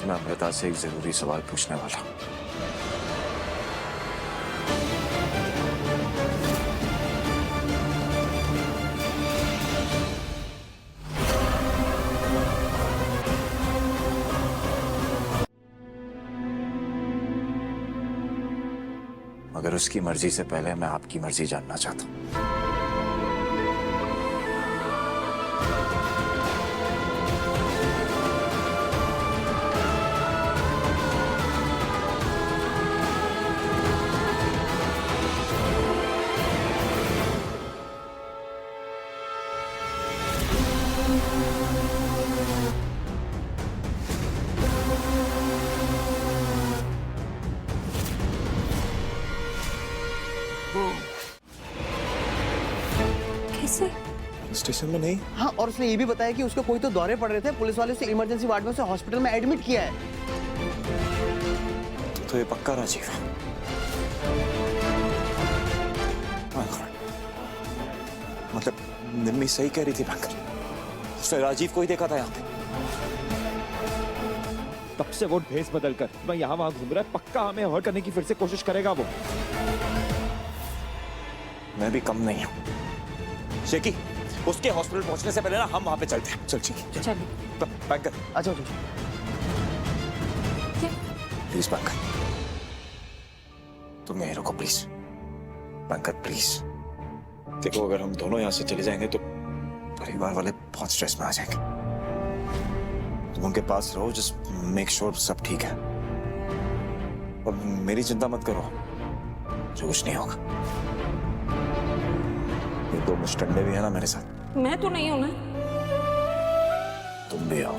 मैं अमृता से एक जरूरी सवाल पूछने वाला हूं। मगर उसकी मर्जी से पहले मैं आपकी मर्जी जानना चाहता हूं। कैसे? स्टेशन में नहीं। हाँ, और उसने ये भी बताया कि उसके कोई तो दौरे पड़ रहे थे, पुलिस वाले उसे इमरजेंसी वार्ड में उसे हॉस्पिटल में एडमिट किया है। तो ये पक्का राजीव है। मतलब निम्मी सही कह रही थी बैंकर, उसने राजीव को ही देखा था यहाँ पे। तब से वो भेस बदल कर मैं यहाँ वहां घूम रहा है, पक्का हमें हर्ट करने की फिर से कोशिश करेगा वो। मैं भी कम नहीं हूँ। शेकी, उसके हॉस्पिटल पहुंचने से पहले ना हम वहां पे चलते हैं। चल शेकी, चलिए। बैंकर अच्छा, प्लीज बैंकर, तुम यहीं रुको प्लीज। बैंकर प्लीज, देखो अगर हम दोनों यहाँ से चले जाएंगे तो परिवार वाले बहुत स्ट्रेस में आ जाएंगे। तुम उनके पास रहो, जस्ट मेक श्योर सब ठीक है। और मेरी चिंता मत करो, जो कुछ नहीं होगा। ये दो मुस्टंडे भी है ना मेरे साथ। मैं तो नहीं हूं ना। तुम भी आओ।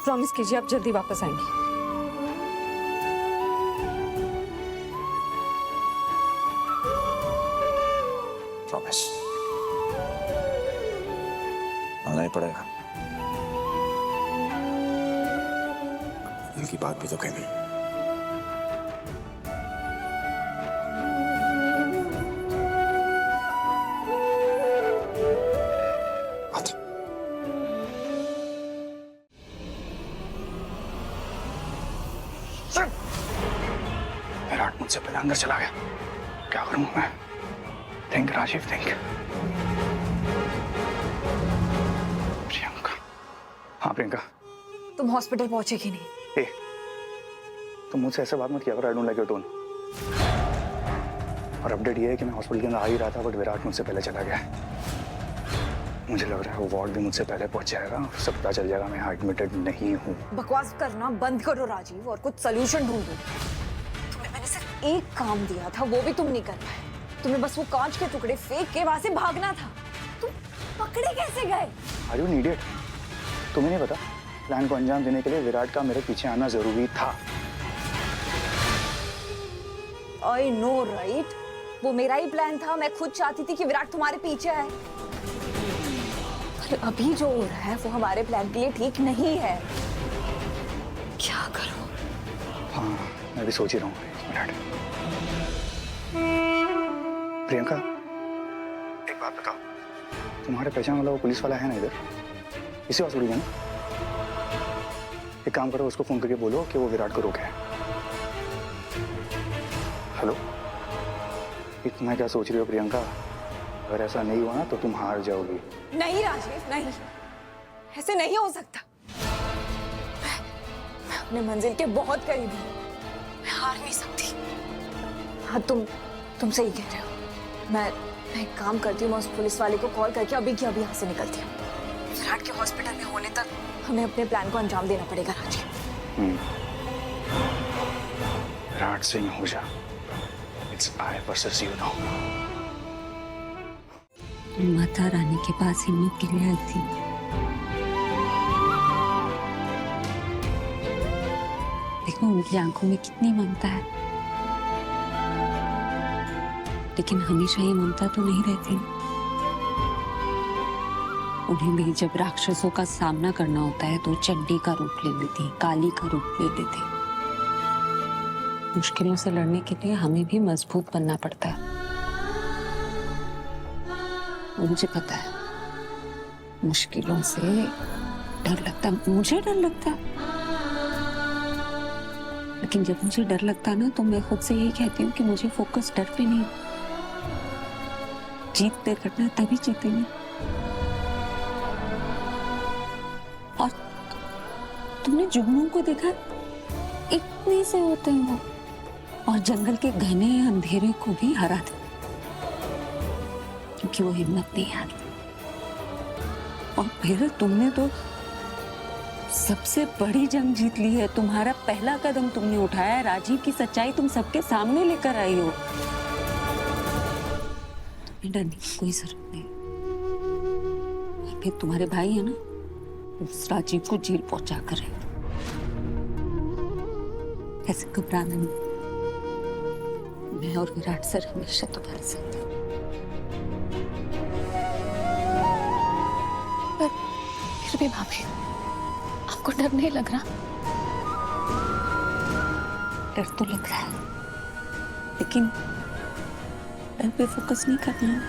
प्रॉमिस कीजिए आप जल्दी वापस आएंगे। प्रॉमिस, आना ही पड़ेगा। दिल की बात भी तो कहनी। विराट मुझसे पहले अंदर चला गया, क्या करूं मैं? Think Rajiv, think. प्रियंका। हाँ प्रियंका। तुम हॉस्पिटल पहुंचे कि नहीं? ए, तुम मुझसे ऐसे बात मत किया करो, I don't like your tone. और अपडेट ये है कि मैं हॉस्पिटल के अंदर आ ही रहा था, बट विराट मुझसे पहले चला गया। मुझे लग रहा है वो वार्ड भी मुझसे पहले पहुंच जाएगा, सब पता चल जाएगा मैं एडमिटेड नहीं हूँ। बकवास करना बंद करो राजीव और कुछ सोल्यूशन ढूंढो। तुम्हें मैंने सिर्फ एक काम दिया था, वो भी तुम नहीं कर पाए। तुम्हें बस वो कांच के टुकड़े फेंक के वहां से भागना था। तुम पकड़े कैसे गए? Are you an idiot? तुम्हें नहीं पता, प्लान को अंजाम देने के लिए विराट का मेरे पीछे आना जरूरी था। आई नो राइट, वो मेरा ही प्लान था। मैं खुद चाहती थी कि विराट तुम्हारे पीछे आए, पर अभी जो हो रहा है वो हमारे प्लान के लिए ठीक नहीं है। क्या करूं? हाँ, मैं भी सोच ही रहा हूँ। विराट, प्रियंका, एक बात बताओ, तुम्हारे पहचान वाला वो पुलिस वाला है ना इधर, इसी हॉस्पिटल में ना? एक काम करो, उसको फोन करके बोलो कि वो विराट को रोके। हेलो, इतना क्या सोच रही हो प्रियंका? अगर ऐसा नहीं हुआ ना तो तुम हार जाओगी। नहीं राजीव, नहीं, ऐसे नहीं हो सकता। मैं अपने मंजिल के बहुत करीब हूँ, मैं हार नहीं सकती। हाँ, तुम सही कह रहे हो। मैं एक काम करती हूँ, मैं उस पुलिस वाले को कॉल करके अभी की अभी यहाँ से निकलती हूँ। विराट के हॉस्पिटल में होने तक हमें अपने प्लान को अंजाम देना पड़ेगा राजीव। विराट सिंह हो जा, it's I versus you now. Mata Rani के पास हिम्मत के लिए आई थी। देखो उनकी आंखों में कितनी ममता है, लेकिन हमेशा ये ममता तो नहीं रहती। उन्हें भी जब राक्षसों का सामना करना होता है तो चंडी का रूप ले लेती, काली का रूप ले लेती। मुश्किलों से लड़ने के लिए हमें भी मजबूत बनना पड़ता है। मुझे पता है, मुश्किलों से डर लगता है, मुझे डर लगता है। लेकिन जब मुझे डर लगता है ना, तो मैं खुद से यही कहती हूँ कि मुझे फोकस डर पे नहीं, जीत पे करना है, तभी जीतेंगे। और तुमने जुगनू को देखा, इतने से होते हैं वो, और जंगल के घने अंधेरे को भी हरा दे, क्योंकि वो हिम्मत नहीं हारी। और फिर तुमने तो सबसे बड़ी जंग जीत ली है। तुम्हारा पहला कदम तुमने उठाया है, राजीव की सच्चाई तुम सबके सामने लेकर आई हो। तुम्हें डरने की कोई जरूरत नहीं। और फिर तुम्हारे भाई है ना, उस राजीव को जेल पहुंचा कर रहे, ऐसे घबराना नहीं। मैं और विराट सर हमेशा तुम्हारे साथ हैं। पर फिर भी भाभी, आपको डर नहीं लग रहा? डर तो लग रहा है, लेकिन डर पे फोकस नहीं करना है।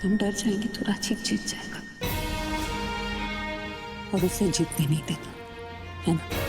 हम डर जाएंगे तो राजीव जीत जाएगा, और उसे जीतने नहीं देना, है ना?